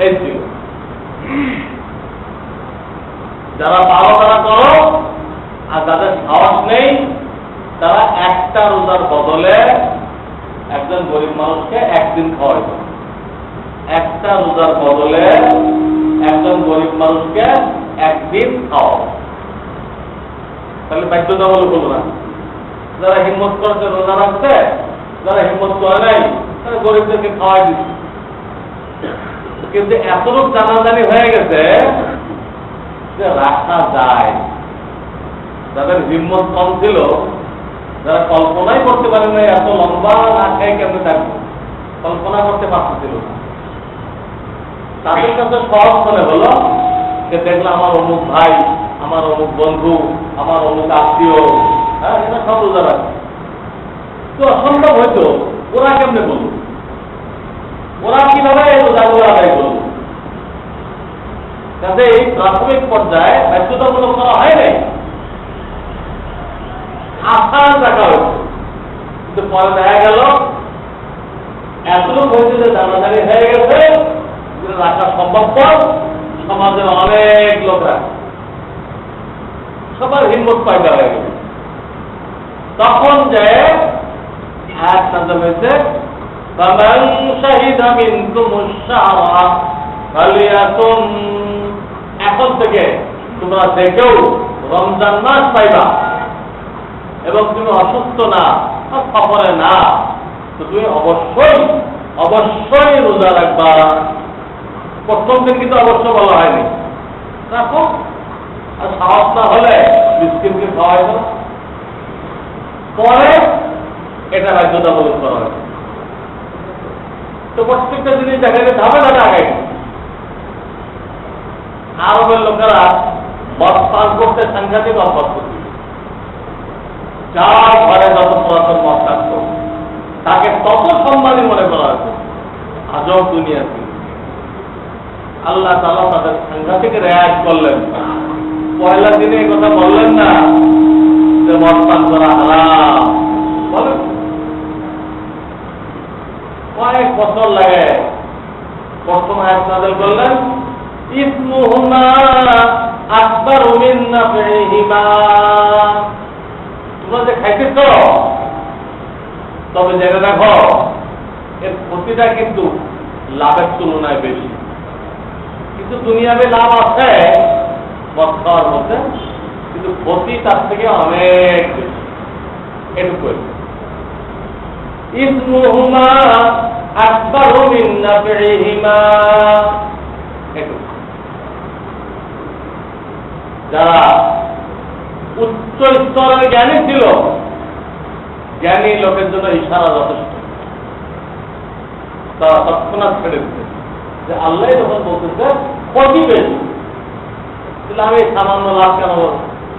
এই ছিল। যারা পারো তারা করো, আর যাদের সাহস নেই তারা একটা রোজার বদলে একজন গরিব মানুষকে একদিন খাওয়াইত, একটা রোজার বদলে একজন গরিব মানুষকে একদিন খাওয়াও, তাহলে বাধ্যতামূলক হলো না। যারা হিম্মত করেছে রোজা রাখছে, যারা হিম্মত করে নাই তারা গরিবদেরকে খাওয়াই দিচ্ছে। কিন্তু এতটুকু জানাজানি হয়ে গেছে যে রাখা যায়। যাদের হিম্মত কম ছিল, যারা কল্পনাই করতে পারেন না এত লম্বা না খাই কেমন থাকবে, কল্পনা করতে পারতেছিল না, তাদের কাছে সহজ মনে হলো যে দেখলাম আমার অমুক ভাই, আমার অমুক বন্ধু, আমার অমুক আত্মীয়, হ্যাঁ এটা সব রোজা রাখে, তো অসম্ভব হইতো ওরা কেমনে বলবো, ওরা কিভাবে এই রোজাগুলো আদায় করবো। যাতে এই প্রাথমিক পর্যায়ে বাধ্যতামূলক করা হয় নাই, আসান রাখা হয়েছে, কিন্তু পরে দেখা গেল এতটুকু হয়েছে যে জানাজানি হয়ে গেছে, রাখা সম্ভবপর, সমাজের অনেক লোকরা সবার হিম্মত পাইতে হয়ে গেছে। তখন যে আয়াত নাযিল হয়েছে, ফামান শাহিদা মিনকুমুশ শাহরা ফালিয়াসুম, এখন থেকে তোমরা দেখেও রমজান মাস পাইবা, এবং তুমি অসুস্থ না, সফরে না, তো তুমি অবশ্যই অবশ্যই রোজা রাখবা। প্রথম দিন কিন্তু অবশ্য বলা হয়নি রাখো, আর সাহস না হলে মিসকিনকে খাওয়াই দাও, পরে এটা বাধ্যতামূলক করা হয়েছে। তো প্রত্যেকটা জিনিস দেখা যায় ধাপে ধাপে আগায়। আরবের লোকেরা মদ পান করতে সাংঘাতিক অভ্যস্ত ছিল। যার ঘরে যত পুরাতন মদ থাকত তাকে তত সম্মানী মনে করা হতো। আজব দুনিয়া ছিল। আল্লাহ তাআলা তাদের সাংঘাতিক রেয়াত করলেন। পয়লা দিনে এই কথা বললেন না যে মদ পান করা হারাম, বলেন কয়েক বছর লাগে প্রথম আয়াত নাযিল করলেন, ইসমুহুমা আকবারু মিন নাফিহিমা। তোমরা যে খাইতেছ তবে জেনে রাখো এর ক্ষতিটা কিন্তু লাভের তুলনায় বেশি। কিন্তু দুনিয়াতে লাভ আছে মদ খাওয়ার মধ্যে, কিন্তু ক্ষতি তার থেকে অনেক বেশি। এটুকু ইসমুহুমা আকবারু মিন নাফিহিমা। এটুকু যারা উচ্চ স্তরের জ্ঞানী ছিল, জ্ঞানী লোকের জন্য ইশারা যথেষ্ট। তারা তৎক্ষণাৎ ছেড়ে দিতে যে আল্লাহ যখন বলতেছে ক্ষতি বেশি, তাহলে আমি সামান্য লাভ কেন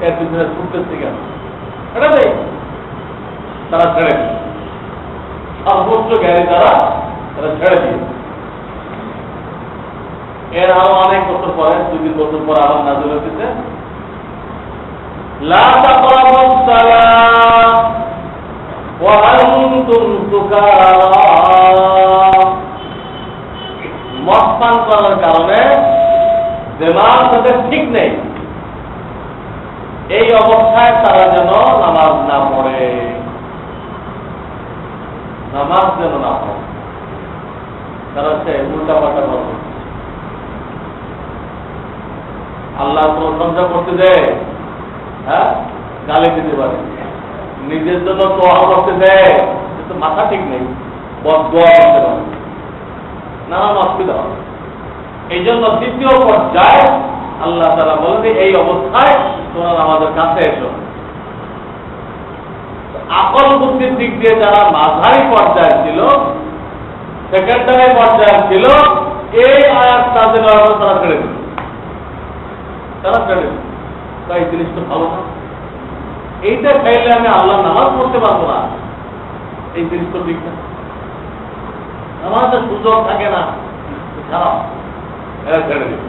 এর পিছনে ছুটতেছি কেন, এটা নেই। তারা ছেড়ে দিল। সর্বোচ্চ জ্ঞানী তারা ছেড়ে দিয়ে। এর আরো অনেক বছর পরে, 2-3 বছর পর আবার নাযিল হয়েছে, লা তাকরাবুস সালাহ ওয়া আনতুম সুকারা। মদ পান করার কারণে দিমাগ তাদের ঠিক নেই, এই অবস্থায় তারা যেন নামাজ না পড়ে, নামাজ যেন না পড়ে। তারা সে উল্টা পাল্টা করবে। আল্লাহ প্রশংসা করতে দেয়, হ্যাঁ, গালি দিতে পারে। নিজের জন্য দোয়া করতে দেয়, কিন্তু মাথা ঠিক নেই, বদদোয়া করতে পারে, নানান অসুবিধা হবে। এই জন্য দ্বিতীয় পর্যায়ে আল্লাহ তাআলা বলেন এই অবস্থায় তোমরা আমাদের কাছে এসো। আকল বুদ্ধির দিক দিয়ে যারা মাঝারি পর্যায়ে ছিল, সেকেন্ডারি পর্যায়ে ছিল, এই আয়াত তাদের তারা ছেড়ে দিল। তারা ছেড়ে দিল। তাই এই জিনিসটা ভালো না, এইটা খাইলে আমি আল্লাহ নামাজ পড়তে পারবো না, এই জিনিস তো ঠিক না। নামাজের সুযোগ থাকে না, খারাপ, এরা ছেড়ে দিল।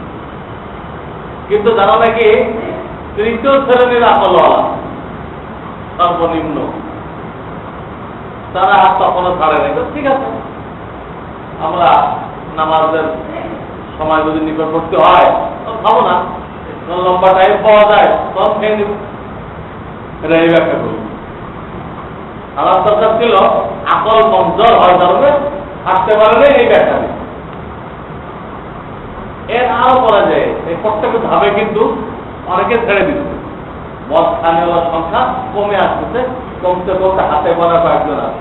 কিন্তু যারা নাকি তৃতীয় শ্রেণীর আকলওয়ালা, সর্বনিম্ন, তারা আর তখনও ছাড়ে নাই। ঠিক আছে, আমরা নামাজের সময় যদি নিকটবর্তী হয় তখন খাবো না, লম্বা টাইম পাওয়া যায় তখন খেয়ে নিব। এটা এই ব্যাখ্যা করি। আমার দরকার ছিল আকল কমজোর হয় কারণে থাকতে পারে, এই ব্যাখ্যা দিই। এর আরো করা যায়, এই প্রত্যেকটা ধাপে কিন্তু অনেকে ছেড়ে দিচ্ছে। মদ খানেওয়ালার সংখ্যা কমে আসতেছে, কমতে কমতে হাতে গোনা কয়েকজন আছে।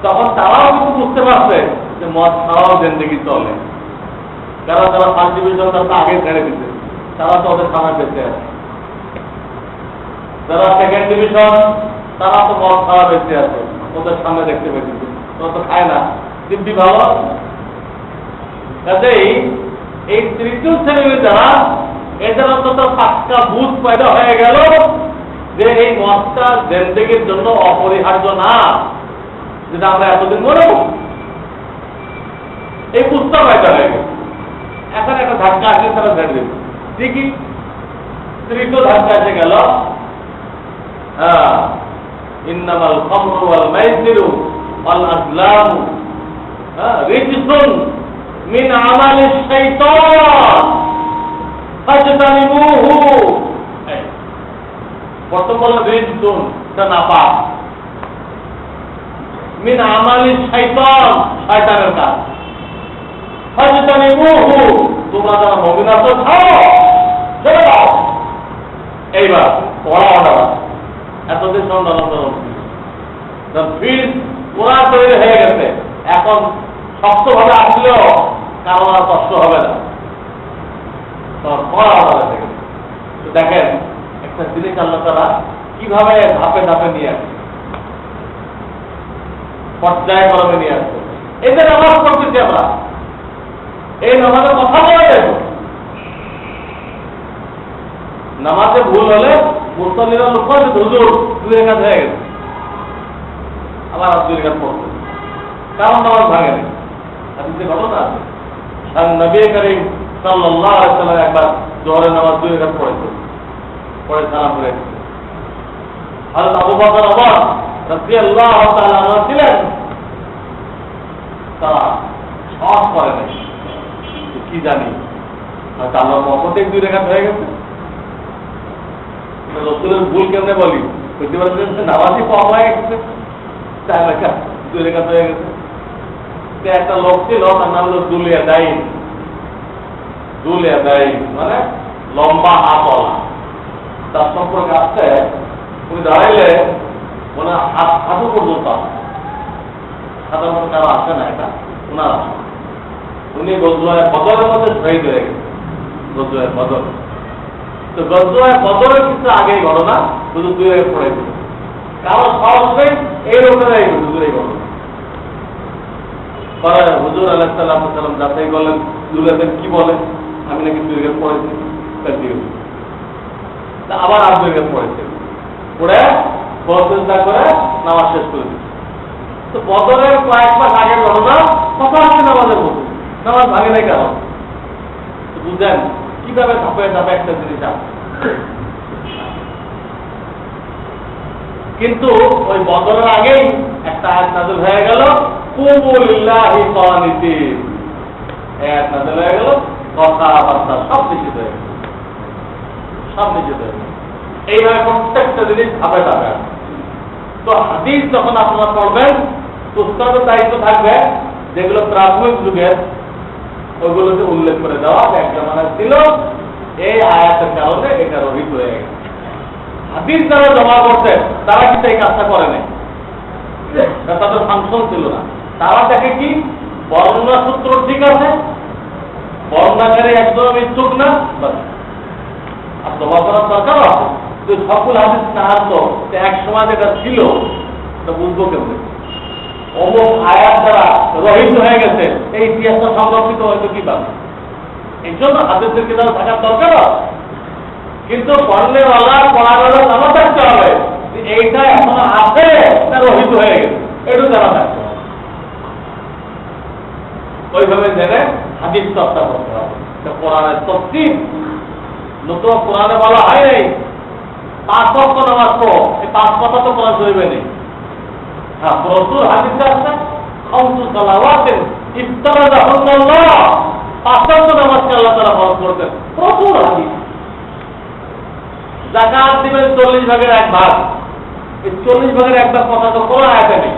তখন তারাও কিন্তু বুঝতে পারছে যে মদ খাওয়াও জিন্দেগি চলে। যারা যারা ফার্স্ট ডিভিশন তারা আগে ছেড়ে দিচ্ছে, তারা তো ওদের সামনে বেঁচে আছে। যারা সেকেন্ড ডিভিশন তারা তো মদ খাওয়া বেঁচে আছে, ওদের সামনে দেখতে পেয়েছে, ওরা তো খায় না, দিব্যি ভালো। কাজেই এই তৃতীয় শ্রেণীর যারা, এদের অন্তত পাক্কা বুঝ পয়দা হয়ে গেল যে এই মদটা জিন্দেগির জন্য অপরিহার্য না, যেটা আমরা এতদিন মনে করি। এই বুঝটা পয়দা হয়ে গেল। এখন একটা ধাক্কা আসলে তারা ছেড়ে দেবে। ঠিকই তৃতীয় ধাক্কা এসে গেল, ইন্নামাল খামরু ওয়াল মাইসিরু ওয়াল আজলামু রিজসুন মিন আমালিশ শাইতান ফাজতানিবুহু। প্রথম বলল রিজসুন, এটা নাপাক, মিন আমালিশ শাইতান, শয়তানের কাজ। ফাজতানিবুহু, তোমরা যারা মুমিন আছো খাও, ছেড়ে দাও। এইবার পড়া অর্ডার, এতদিন সন্ধান ফিজ ওরা তৈরি হয়ে গেছে, এখন শক্তভাবে আসলেও কারণ আর কষ্ট হবে না। দেখেন একটা জিনিস আল্লাহ তাআলা কিভাবে ধাপে ধাপে নিয়ে আসে। পর্যায়ক্রমে নিয়ে আসবো। এদের নামাজ পড়তেছি আমরা, এই নামাজে কথা বলা যাবে। নামাজে ভুল হলে মুসল্লিরা লোক হুজুর 2 রাকাত হয়ে গেছে, আবার 2 রাকাত পড়ছে, কারণ নামাজ ভাঙেনি। হাদিসে ঘটনা আছে, নবী করিম সাল্লাল্লাহু আলাইহি ওয়াসাল্লাম একবার জোহরের নামাজ 2 রাকাত পড়েছে, পরে সালাম করে হযরত আবু বকর ওমর রাদিয়াল্লাহু তাআলা আনহু ছিলেন, তারা সব করে নাই, কি জানি হয়তো আল্লাহর মহব্বতে 2 রাকাত হয়ে গেছে। রসুলের ভুল কেমনে বলি, বুঝতে পারছেন, নামাজই কম হয়ে গেছে, 4 রাকাত 2 রাকাত হয়ে গেছে। একটা লোক ছিল, তার নাম হলো দুলিয়া দাইন। দুলিয়া দাইন মানে লম্বা হাতওয়ালা। তার সম্পর্কে আসছে, উনি দাঁড়াইলে মানে হাঁটু পর্যন্ত আসে, সাধারণত কারো আসে না, এটা ওনার আসে। উনি গজওয়ায়ে বদরের মধ্যে শহীদ হয়ে গেছে, গজওয়ায়ে বদর। তো গজওয়ায়ে বদরের কিছু আগেই ঘটনা, শুধু 2 রাকাত পড়েছিল। কারণ সহজে এই লোকেরাই হুজুরেই ঘটনা পরে হুজুর আলাইহিস সালাম যাচাই করলেন, দুলাদের কি বলে, আমি নাকি 2 রাকাত পড়েছি, আবার 2 রাকাত পড়েছে, পড়ে বদরটা করে নামাজ শেষ করে দিচ্ছে। তো বদরের কয়েক মাস আগের ঘটনা, কথা হচ্ছে নামাজের মতো, নামাজ ভাঙে নাই কারণ। বুঝলেন কিভাবে ধাপে ধাপে একটা জিনিস আছে। কিন্তু ওই বদরের আগেই একটা আয়াত নাযিল হয়ে গেল, কুমু লিল্লাহি কানিতিন। আয়াত নাযিল হয়ে গেল, কথাবার্তা সব নিষেধ হয়ে গেল, সব নিষেধ হয়ে গেল। এইভাবে প্রত্যেকটা জিনিস ধাপে ধাপে। তো হাদিস যখন আপনারা পড়বেন, পুস্তকের দায়িত্ব থাকবে যেগুলো প্রাথমিক যুগের, ওইগুলোকে উল্লেখ করে দেওয়া, একটা মানে ছিল এই আয়াতের কারণে এটা রহিত হয়ে গেছে। হাদিস যারা জমা করছে তারা কিন্তু এই কাজটা করে নাই, তাদের ফাংশন ছিল না। তারা দেখে কি বর্ণনা সূত্র ঠিক আছে, বর্ণনাকারী একদম ইচ্ছুক না, আর জমা করার দরকার আছে। সকল হাদিস না আসতো, এক সময় যেটা ছিল এটা বুঝবো কেমন, অমুক আয়াত দ্বারা রহিত হয়ে গেছে, এই ইতিহাসটা সংরক্ষিত হয়তো কি পাবে। এই জন্য হাদিসের কিতাব থাকার দরকার আছে। কিন্তু পড়নেওয়ালা পড়ানোর জানা থাকতে হবে এইটা এখন আছে না রহিত হয়ে গেছে, একটু জানা থাকতে হবে। ওইভাবে জেনে হাদিস চর্চা করতে হবে। কোরআনের তাফসীর নতুন কোরআনে বলা হয় নাই 5 ওয়াক্ত নামাজ পড়ো, এই 5 কথা তো কোরআন শরীফে নেই। হ্যাঁ, প্রচুর হাদিসে আছে খামসু সালাওয়াতিন ইফতারাদাহুল্লাহ, 5 ওয়াক্ত নামাজকে আল্লাহ তাআলা ফরজ করেছেন, প্রচুর হাদিস। যাকাত দিবেন 40 ভাগের 1 ভাগ, এই 40 ভাগের 1 ভাগ কথা তো কোনো আয়াতে নেই।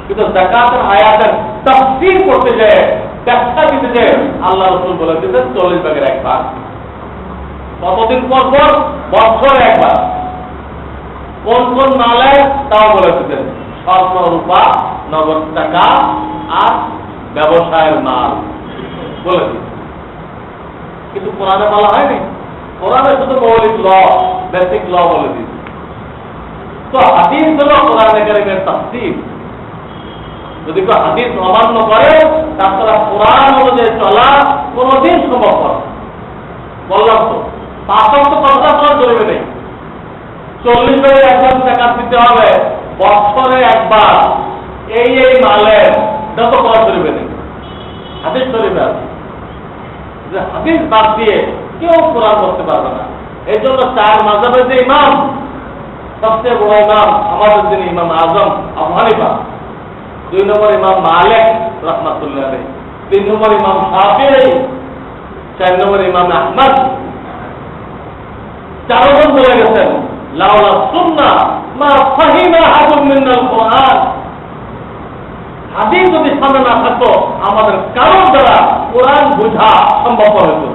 কিন্তু যাকাতের আয়াতের তাফসীর করতে যায়, ব্যাখ্যা দিতে যায়, আল্লাহ রাসূল বলে দিয়েছেন 40 ভাগের 1 ভাগ। কতদিন পর পর? বছরে 1 বার। কোন কোন মালে তাও বলে দিতেন, স্বর্ণ রূপা, নগদ টাকা আর ব্যবসায়ের মাল বলে দিতেন। কিন্তু কোরআনে বলা হয়নি, কোরআনে শুধু মৌলিক ল, বেসিক ল বলে দিয়েছে। তো হাদিস হলো কোরআনে কারীমের তাফসীর। যদি কেউ হাদিস অমান্য করে, তাছাড়া কোরআন অনুযায়ী চলা কোনদিন সম্ভব হবে। বললাম তো 5 ওয়াক্ত কথা কোন জরুরি নেই, 40 ভাগের 1 ভাগ টাকা দিতে হবে বছরে 1 বার, এই মালের যত করা জরুরি নেই। হাদিস শরীফে আছে যে হাদিস বাদ দিয়ে কেউ কোরআন করতে পারবে না। এই জন্য 4 মাযহাবের যে ইমাম, সবচেয়ে বড় ইমাম আমাদের যিনি ইমাম আজম আবু হানিফা, 2 নম্বর ইমাম মালিক রাহমাতুল্লাহ আলাইহি, 3 নম্বর ইমাম শাফিঈ, 4 নম্বর ইমাম আহমদ, 4 জন বলে গেছেন লাউলা সুন্নাহ মা ফাহিমা আহাদুম মিনাল কুরআন। হাদিস যদি সামনে না থাকতো, আমাদের কারোর দ্বারা কোরআন বোঝা সম্ভব হতো।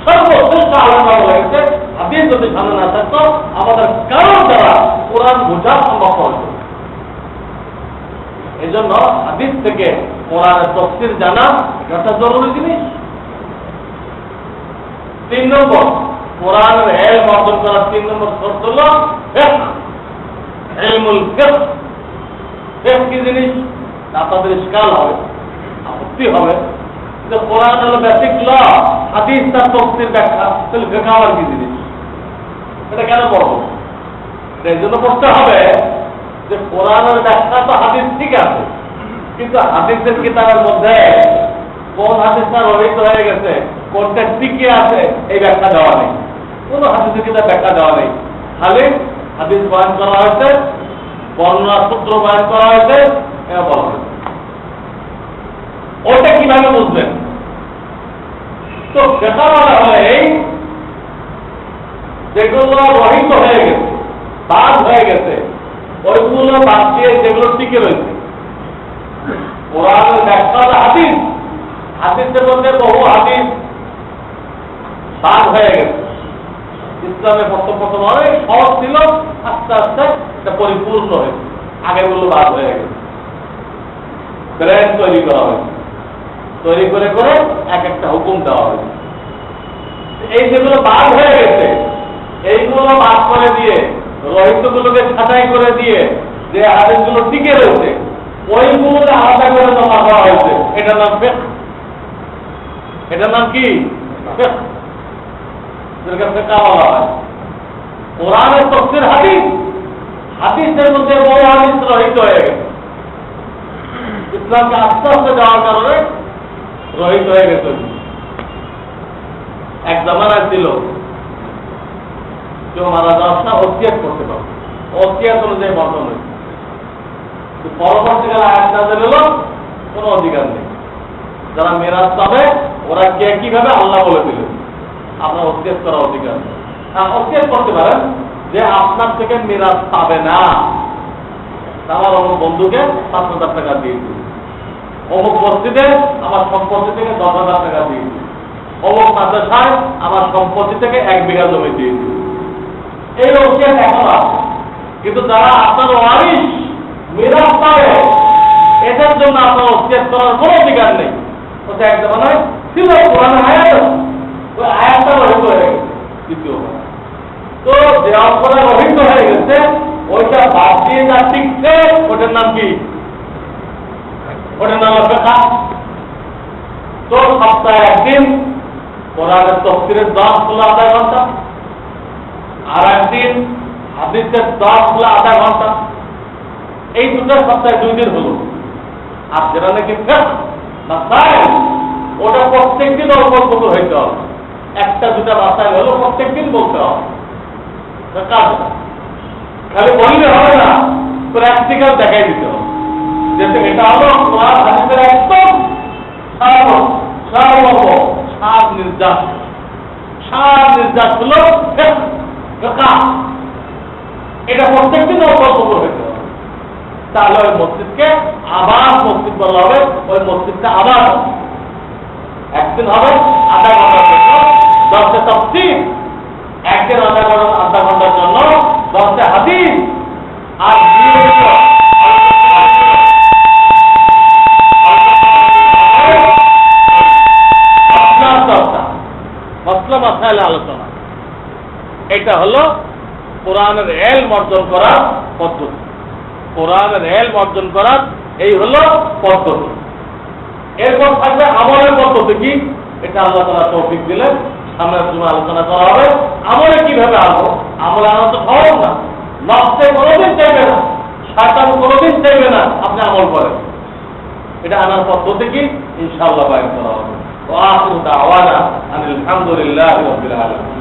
সর্বশ্রেষ্ঠ আলোচনা বলা গেছে, হাদিস যদি সামনে না থাকতো, আমাদের কারোর দ্বারা কোরআন বোঝা সম্ভব হতো। এই জন্য হাদিস থেকে কোরআনের তাফসীর জানা একটা জরুরি জিনিস। 3 নম্বর, কোরআনের ইলম অর্জন করার 3 নম্বর শর্ত হলো ফিকহ, ইলমুল ফিকহ। ফেক কি জিনিস আপনাদের ইশকাল হবে, আপত্তি হবে যে কোরআন হলো বেসিক ল, হাদিস তার তফসির ব্যাখ্যা, তাহলে ফেক আবার কি জিনিস, এটা কেন পড়বো? এই জন্য পড়তে হবে যে কোরআনের ব্যাখ্যা তো হাদিস ঠিক আছে, কিন্তু হাদিসের কিতাবের মধ্যে কোন হাদিসটা রহিত হয়ে গেছে, কোনটা টিকে আছে, এই ব্যাখ্যা দেওয়া নেই। কোন হাদিসের কিতাব ব্যাখ্যা দেওয়া নেই, খালি হাদিস বয়ান করা হয়েছে, বর্ণনা সূত্র বয়ান করা হয়েছে, এটা বলা হয়েছে। ওটা কিভাবে বুঝবেন? তো সেটা বলা হয় এই যেগুলো রহিত হয়ে গেছে, বাদ হয়ে গেছে, ওইগুলো বাদ দিয়ে যেগুলো টিকে রয়েছে। কোরআনের ব্যাখ্যা হাদিস, হাদিসের মধ্যে বহু হাদিস বাদ হয়ে গেছে। ইসলামের প্রথম অনেক সহজ ছিল, আস্তে আস্তে এটা পরিপূর্ণ হয়েছে, আগেগুলো বাদ হয়ে গেছে। ব্রেন তৈরি করা হয়েছে, তৈরি করে করে এক একটা হুকুম দেওয়া হয়েছে। এই যেগুলো বাদ হয়ে গেছে, এইগুলো বাদ করে দিয়ে রহিতগুলোকে ছাঁটাই করে দিয়ে যে হাদিসগুলো টিকে রয়েছে, ওইগুলো আলাদা করে জমা করা হয়েছে। এটার নাম ফিকহ। এটার নাম কি? ফিকহ। যেটাকে ফিকহ বলা হয়। কোরআনের তাফসীর হাদিস, হাদিসের মধ্যে বড় হাদিস রহিত হয়ে গেছে, ইসলামকে আস্তে আস্তে যাওয়ার কারণে রহিত হয়ে গেছে। এক জামানায় ছিল কেউ মারা যাওয়ার না ওসিয়ত করতে পারবে, ওসিয়ত অনুযায়ী বর্তন হয়েছে। পরবর্তীকালে আয়াত নাযিল হলো, কোনো অধিকার নেই, যারা মিরাজ পাবে ওরা কে কিভাবে আল্লাহ বলে দিলেন, আপনার ওসিয়ত করার অধিকার নেই। হ্যাঁ, ওসিয়ত করতে পারেন যে আপনার থেকে মিরাজ পাবে না, আমার অমুক বন্ধুকে 5,000 টাকা দিয়ে দিন, অমুক মসজিদে আমার সম্পত্তি থেকে 10,000 টাকা দিয়ে দিন, অমুক মাদ্রাসায় আমার সম্পত্তি থেকে 1 বিঘা জমি দিয়ে দিন। এই ওসিয়ত এখন আছে, কিন্তু যারা আপনার ওয়ারিস মিরাজ পাবে এদের জন্য আপনার ওসিয়ত করার কোনো অধিকার নেই। ওটা এক জামানায় ছিল, কোরআনের আয়াত, ওই আয়াতটা রহিত হয়ে গেছে। দ্বিতীয় তো যে অপরাধ রহিত হয়ে গেছে, ওইটা বাদ দিয়ে যা শিখছে ওটার নাম কি? ওটার নাম ফিকহ। তো সপ্তাহে একদিন কোরআনের তাফসীরের 10 হলো আধা ঘন্টা, আর একদিন হাদিসের 10 হলো আধা ঘন্টা। এই দুটো সপ্তাহে 2 দিন হলো। আর যেটা নাকি ফিকহ বা সায়েন্স, ওটা প্রত্যেক দিন অল্প অল্প হইতে হবে, একটা দুটা মাসাইল হলো প্রত্যেক দিন বলতে হবে। কাজ খালি বললে হবে না, প্র্যাকটিক্যাল দেখাই দিতে হবে। যেহেতু এটা হলো কোরআন হাদিসের একদম সার নির্যাস, সার নির্যাস হলো ফিকহ। এটা প্রত্যেক দিন অল্প অল্প হইতে হবে। তাহলে ওই মসজিদকে আবার মসজিদ বলা হবে, ওই মসজিদটা আবার একদিন হবে আধা ঘন্টার জন্য 10টা তাফসীর, একদিন আধা ঘন্টার জন্য 10টা হাদিস, আর মাসলা মাসাইল আলোচনা। এটা হলো কোরআনের ইলম অর্জন করার পদ্ধতি। কোরআনের ইলম অর্জন করার এই হলো পদ্ধতি। এরপর থাকবে আমলের পদ্ধতি কি, এটা আল্লাহ তাআলা তৌফিক দিলেন, সামনের সময় আলোচনা করা হবে। আমলে কিভাবে আনবো? আমলে আনা তো সহজ না, নফসে কোনোদিন চাইবে না, শয়তান কোনোদিন চাইবে না আপনি আমল করেন। এটা আনার পদ্ধতি কি ইনশাআল্লাহ বয়ান করা হবে। ওয়া আখিরু দাওয়ানা আনিল হামদুলিল্লাহি রাব্বিল আলামিন।